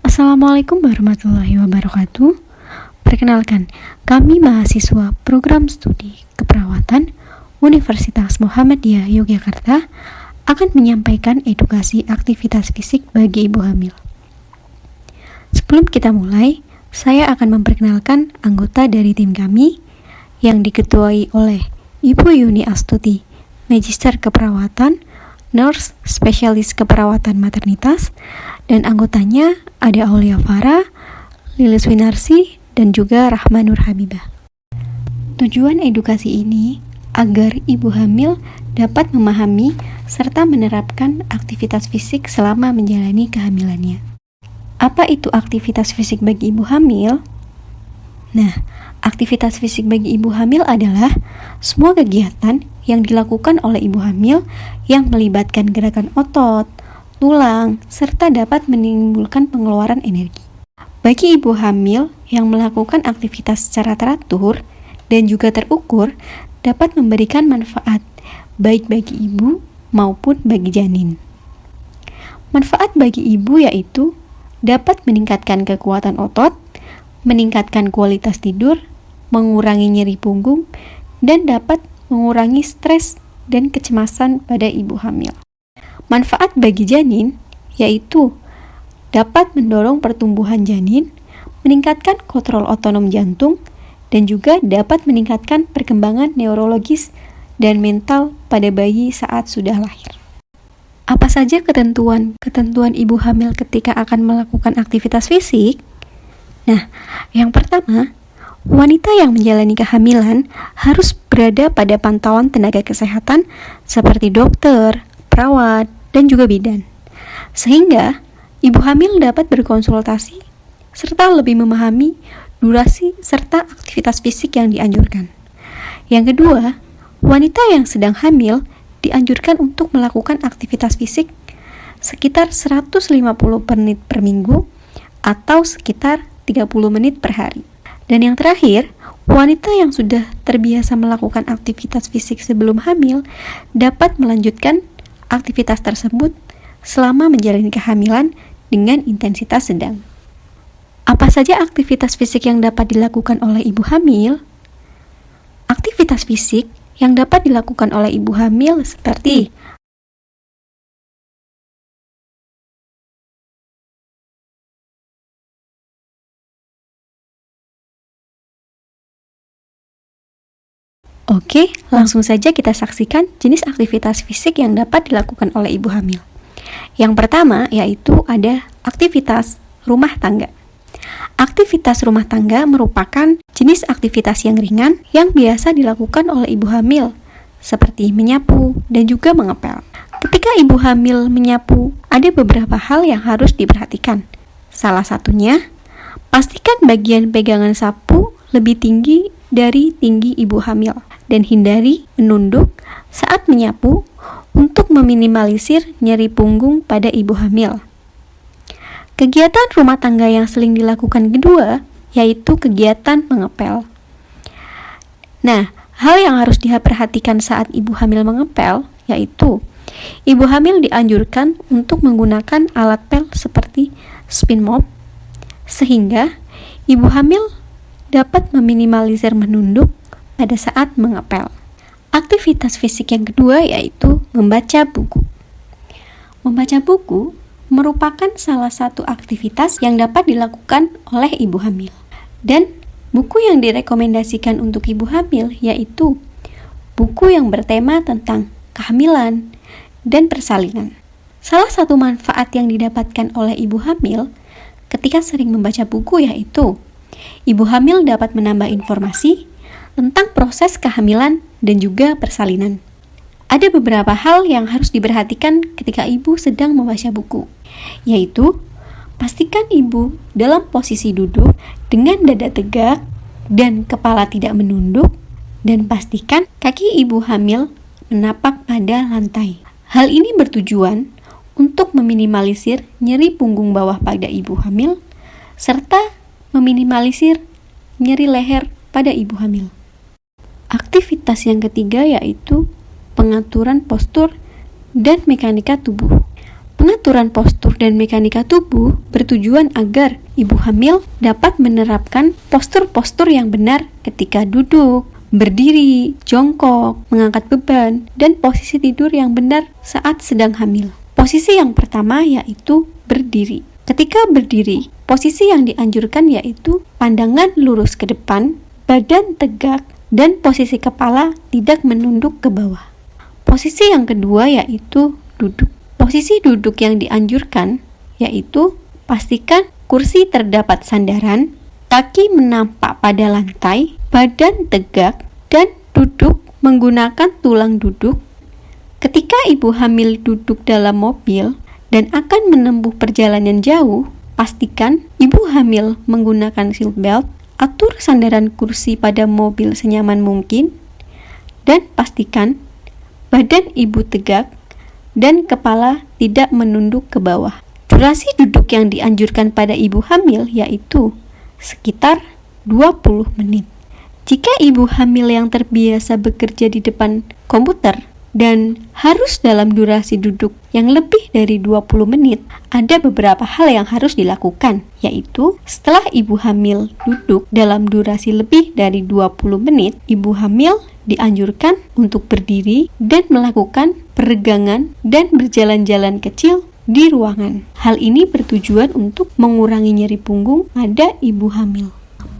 Assalamualaikum warahmatullahi wabarakatuh. Perkenalkan, kami mahasiswa program studi keperawatan Universitas Muhammadiyah Yogyakarta akan menyampaikan edukasi aktivitas fisik bagi ibu hamil. Sebelum kita mulai, saya akan memperkenalkan anggota dari tim kami yang diketuai oleh Ibu Yuni Astuti, Magister Keperawatan, Nurse Spesialis Keperawatan Maternitas, dan anggotanya ada Aulia Farah, Lilis Winarsi, dan juga Rahma Nur Habibah. Tujuan edukasi ini agar ibu hamil dapat memahami serta menerapkan aktivitas fisik selama menjalani kehamilannya. Apa itu aktivitas fisik bagi ibu hamil? Nah, aktivitas fisik bagi ibu hamil adalah semua kegiatan yang dilakukan oleh ibu hamil yang melibatkan gerakan otot, tulang, serta dapat menimbulkan pengeluaran energi. Bagi ibu hamil yang melakukan aktivitas secara teratur dan juga terukur dapat memberikan manfaat baik bagi ibu maupun bagi janin. Manfaat bagi ibu yaitu dapat meningkatkan kekuatan otot, meningkatkan kualitas tidur, mengurangi nyeri punggung, dan dapat mengurangi stres dan kecemasan pada ibu hamil. Manfaat bagi janin yaitu dapat mendorong pertumbuhan janin, meningkatkan kontrol otonom jantung, dan juga dapat meningkatkan perkembangan neurologis dan mental pada bayi saat sudah lahir. Apa saja ketentuan ibu hamil ketika akan melakukan aktivitas fisik? Nah, yang pertama, wanita yang menjalani kehamilan harus berada pada pantauan tenaga kesehatan seperti dokter, perawat, dan juga bidan. Sehingga, ibu hamil dapat berkonsultasi serta lebih memahami durasi serta aktivitas fisik yang dianjurkan. Yang kedua, wanita yang sedang hamil dianjurkan untuk melakukan aktivitas fisik sekitar 150 menit per minggu atau sekitar 30 menit per hari. Dan yang terakhir, wanita yang sudah terbiasa melakukan aktivitas fisik sebelum hamil dapat melanjutkan aktivitas tersebut selama menjalani kehamilan dengan intensitas sedang. Apa saja aktivitas fisik yang dapat dilakukan oleh ibu hamil? Aktivitas fisik yang dapat dilakukan oleh ibu hamil seperti Oke, langsung saja kita saksikan jenis aktivitas fisik yang dapat dilakukan oleh ibu hamil. Yang pertama yaitu ada aktivitas rumah tangga. Aktivitas rumah tangga merupakan jenis aktivitas yang ringan yang biasa dilakukan oleh ibu hamil, seperti menyapu dan juga mengepel. Ketika ibu hamil menyapu, ada beberapa hal yang harus diperhatikan. Salah satunya, pastikan bagian pegangan sapu lebih tinggi dari tinggi ibu hamil dan hindari menunduk saat menyapu untuk meminimalisir nyeri punggung pada ibu hamil. Kegiatan rumah tangga yang sering dilakukan kedua yaitu kegiatan mengepel. Nah, hal yang harus diperhatikan saat ibu hamil mengepel yaitu ibu hamil dianjurkan untuk menggunakan alat pel seperti spin mop sehingga ibu hamil dapat meminimalisir menunduk pada saat mengepel. Aktivitas fisik yang kedua yaitu membaca buku. Membaca buku merupakan salah satu aktivitas yang dapat dilakukan oleh ibu hamil. Dan buku yang direkomendasikan untuk ibu hamil yaitu buku yang bertema tentang kehamilan dan persalinan. Salah satu manfaat yang didapatkan oleh ibu hamil ketika sering membaca buku yaitu ibu hamil dapat menambah informasi tentang proses kehamilan dan juga persalinan. Ada beberapa hal yang harus diperhatikan ketika ibu sedang membaca buku, yaitu pastikan ibu dalam posisi duduk dengan dada tegak dan kepala tidak menunduk, dan pastikan kaki ibu hamil menapak pada lantai. Hal ini bertujuan untuk meminimalisir nyeri punggung bawah pada ibu hamil, serta meminimalisir nyeri leher pada ibu hamil. Aktivitas yang ketiga yaitu pengaturan postur dan mekanika tubuh. Pengaturan postur dan mekanika tubuh bertujuan agar ibu hamil dapat menerapkan postur-postur yang benar ketika duduk, berdiri, jongkok, mengangkat beban, dan posisi tidur yang benar saat sedang hamil. Posisi yang pertama yaitu berdiri. Ketika berdiri, posisi yang dianjurkan yaitu pandangan lurus ke depan, badan tegak, dan posisi kepala tidak menunduk ke bawah. Posisi yang kedua yaitu duduk. Posisi duduk yang dianjurkan yaitu pastikan kursi terdapat sandaran, kaki menampak pada lantai, badan tegak, dan duduk menggunakan tulang duduk. Ketika ibu hamil duduk dalam mobil dan akan menempuh perjalanan jauh, pastikan ibu hamil menggunakan seat belt, atur sandaran kursi pada mobil senyaman mungkin, dan pastikan badan ibu tegak dan kepala tidak menunduk ke bawah. Durasi duduk yang dianjurkan pada ibu hamil yaitu sekitar 20 menit. Jika ibu hamil yang terbiasa bekerja di depan komputer dan harus dalam durasi duduk yang lebih dari 20 menit, ada beberapa hal yang harus dilakukan, yaitu setelah ibu hamil duduk dalam durasi lebih dari 20 menit, ibu hamil dianjurkan untuk berdiri dan melakukan peregangan dan berjalan-jalan kecil di ruangan. Hal ini bertujuan untuk mengurangi nyeri punggung pada ibu hamil.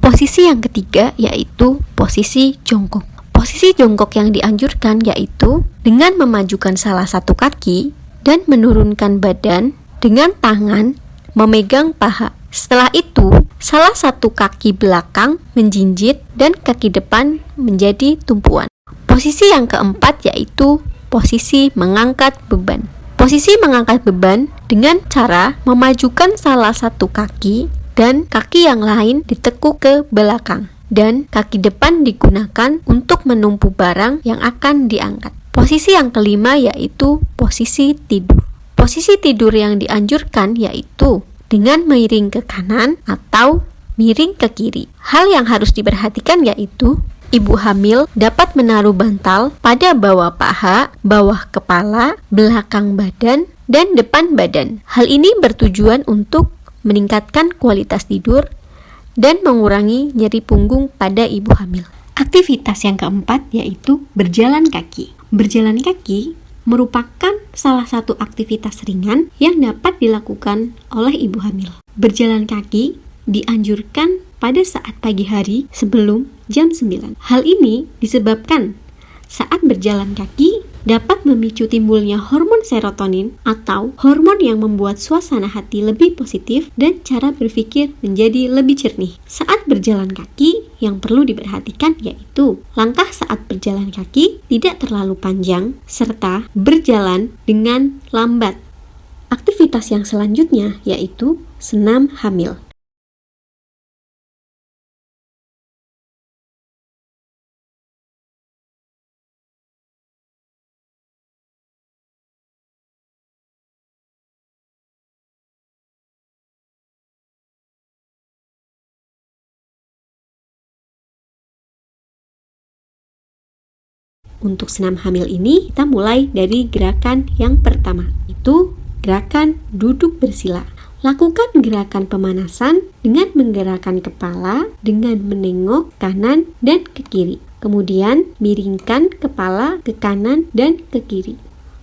Posisi yang ketiga yaitu posisi jongkok. Posisi jongkok yang dianjurkan yaitu dengan memajukan salah satu kaki dan menurunkan badan dengan tangan memegang paha. Setelah itu, salah satu kaki belakang menjinjit dan kaki depan menjadi tumpuan. Posisi yang keempat yaitu posisi mengangkat beban. Posisi mengangkat beban dengan cara memajukan salah satu kaki dan kaki yang lain ditekuk ke belakang. Dan kaki depan digunakan untuk menumpu barang yang akan diangkat. Posisi yang kelima yaitu posisi tidur. Posisi tidur yang dianjurkan yaitu dengan miring ke kanan atau miring ke kiri. Hal yang harus diperhatikan yaitu ibu hamil dapat menaruh bantal pada bawah paha, bawah kepala, belakang badan, dan depan badan. Hal ini bertujuan untuk meningkatkan kualitas tidur dan mengurangi nyeri punggung pada ibu hamil. Aktivitas yang keempat yaitu berjalan kaki. Berjalan kaki merupakan salah satu aktivitas ringan yang dapat dilakukan oleh ibu hamil. Berjalan kaki dianjurkan pada saat pagi hari sebelum jam 9. Hal ini disebabkan saat berjalan kaki dapat memicu timbulnya hormon serotonin atau hormon yang membuat suasana hati lebih positif dan cara berpikir menjadi lebih jernih. Saat berjalan kaki, yang perlu diperhatikan yaitu langkah saat berjalan kaki tidak terlalu panjang serta berjalan dengan lambat. Aktivitas yang selanjutnya yaitu senam hamil. Untuk senam hamil ini, kita mulai dari gerakan yang pertama, itu gerakan duduk bersila. Lakukan gerakan pemanasan dengan menggerakkan kepala dengan menengok kanan dan ke kiri. Kemudian, miringkan kepala ke kanan dan ke kiri.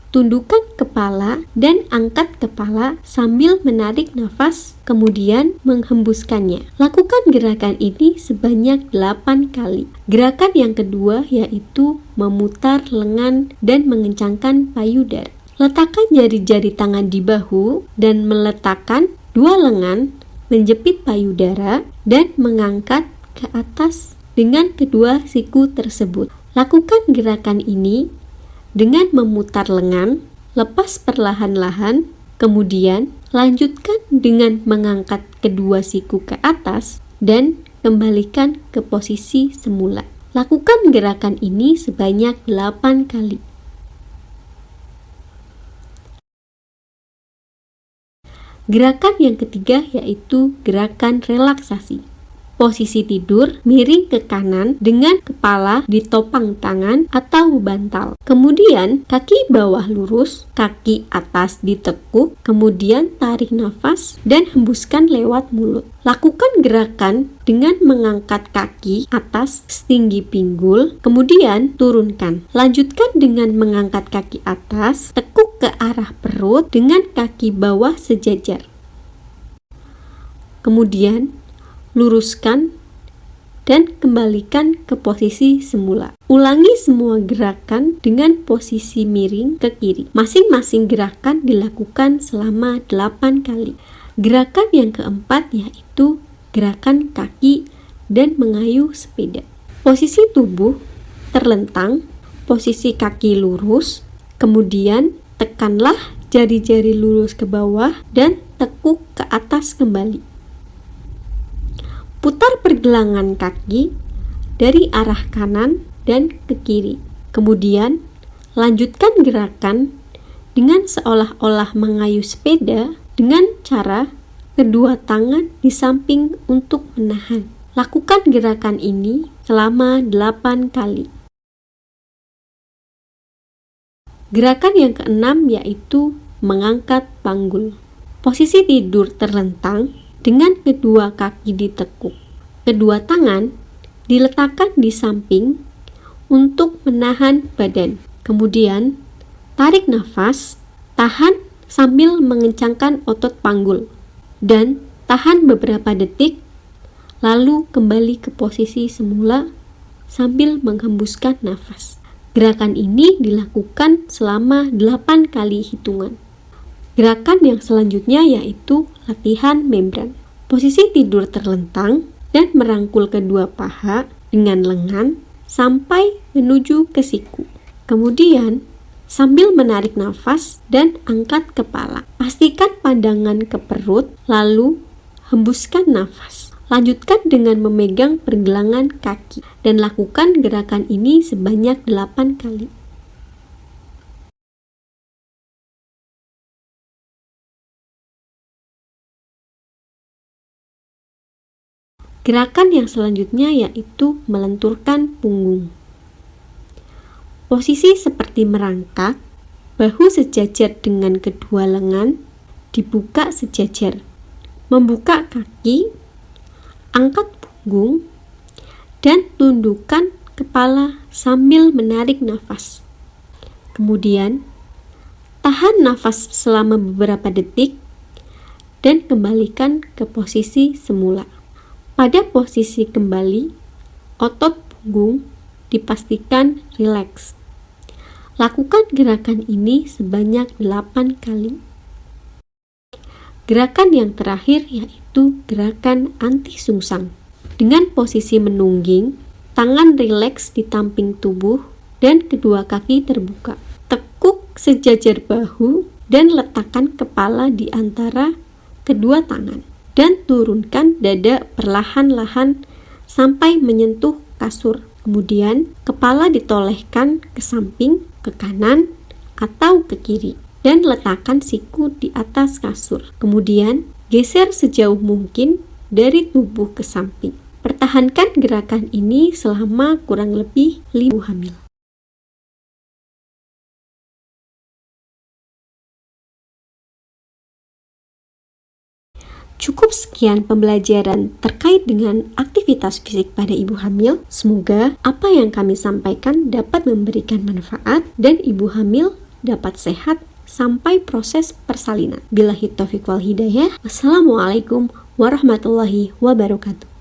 Tundukkan kepala dan angkat kepala sambil menarik nafas, kemudian menghembuskannya. Lakukan gerakan ini sebanyak 8 kali. Gerakan yang kedua yaitu memutar lengan dan mengencangkan payudara. Letakkan jari-jari tangan di bahu dan meletakkan dua lengan menjepit payudara dan mengangkat ke atas dengan kedua siku tersebut. Lakukan gerakan ini dengan memutar lengan, lepas perlahan-lahan, kemudian lanjutkan dengan mengangkat kedua siku ke atas dan kembalikan ke posisi semula. Lakukan gerakan ini sebanyak 8 kali. Gerakan yang ketiga yaitu gerakan relaksasi. Posisi tidur miring ke kanan dengan kepala ditopang tangan atau bantal. Kemudian kaki bawah lurus, kaki atas ditekuk, kemudian tarik nafas dan hembuskan lewat mulut. Lakukan gerakan dengan mengangkat kaki atas setinggi pinggul, kemudian turunkan. Lanjutkan dengan mengangkat kaki atas, tekuk ke arah perut dengan kaki bawah sejajar. Kemudian luruskan dan kembalikan ke posisi semula. Ulangi semua gerakan dengan posisi miring ke kiri. Masing-masing gerakan dilakukan selama 8 kali. Gerakan yang keempat yaitu gerakan kaki dan mengayuh sepeda. Posisi tubuh terlentang, posisi kaki lurus, kemudian tekanlah jari-jari lurus ke bawah dan tekuk ke atas kembali. Putar pergelangan kaki dari arah kanan dan ke kiri. Kemudian, lanjutkan gerakan dengan seolah-olah mengayuh sepeda dengan cara kedua tangan di samping untuk menahan. Lakukan gerakan ini selama 8 kali. Gerakan yang keenam yaitu mengangkat panggul. Posisi tidur terlentang dengan kedua kaki ditekuk. Kedua tangan diletakkan di samping untuk menahan badan. Kemudian, tarik nafas, tahan sambil mengencangkan otot panggul, dan tahan beberapa detik, lalu kembali ke posisi semula sambil menghembuskan nafas. Gerakan ini dilakukan selama 8 kali hitungan. Gerakan yang selanjutnya yaitu latihan membran. Posisi tidur terlentang dan merangkul kedua paha dengan lengan sampai menuju ke siku. Kemudian, sambil menarik nafas dan angkat kepala. Pastikan pandangan ke perut, lalu hembuskan nafas. Lanjutkan dengan memegang pergelangan kaki dan lakukan gerakan ini sebanyak 8 kali. Gerakan yang selanjutnya yaitu melenturkan punggung. Posisi seperti merangkak, bahu sejajar dengan kedua lengan, dibuka sejajar, membuka kaki, angkat punggung, dan tundukkan kepala sambil menarik nafas. Kemudian, tahan nafas selama beberapa detik dan kembalikan ke posisi semula. Pada posisi kembali, otot punggung dipastikan rileks. Lakukan gerakan ini sebanyak 8 kali. Gerakan yang terakhir yaitu gerakan anti sungsang. Dengan posisi menungging, tangan rileks di tamping tubuh dan kedua kaki terbuka. Tekuk sejajar bahu dan letakkan kepala di antara kedua tangan. Dan turunkan dada perlahan-lahan sampai menyentuh kasur. Kemudian, kepala ditolehkan ke samping, ke kanan, atau ke kiri. Dan letakkan siku di atas kasur. Kemudian, geser sejauh mungkin dari tubuh ke samping. Pertahankan gerakan ini selama kurang lebih 5 ibu hamil. Cukup sekian pembelajaran terkait dengan aktivitas fisik pada ibu hamil. Semoga apa yang kami sampaikan dapat memberikan manfaat dan ibu hamil dapat sehat sampai proses persalinan. Billahi taufiq wal hidayah. Wassalamualaikum warahmatullahi wabarakatuh.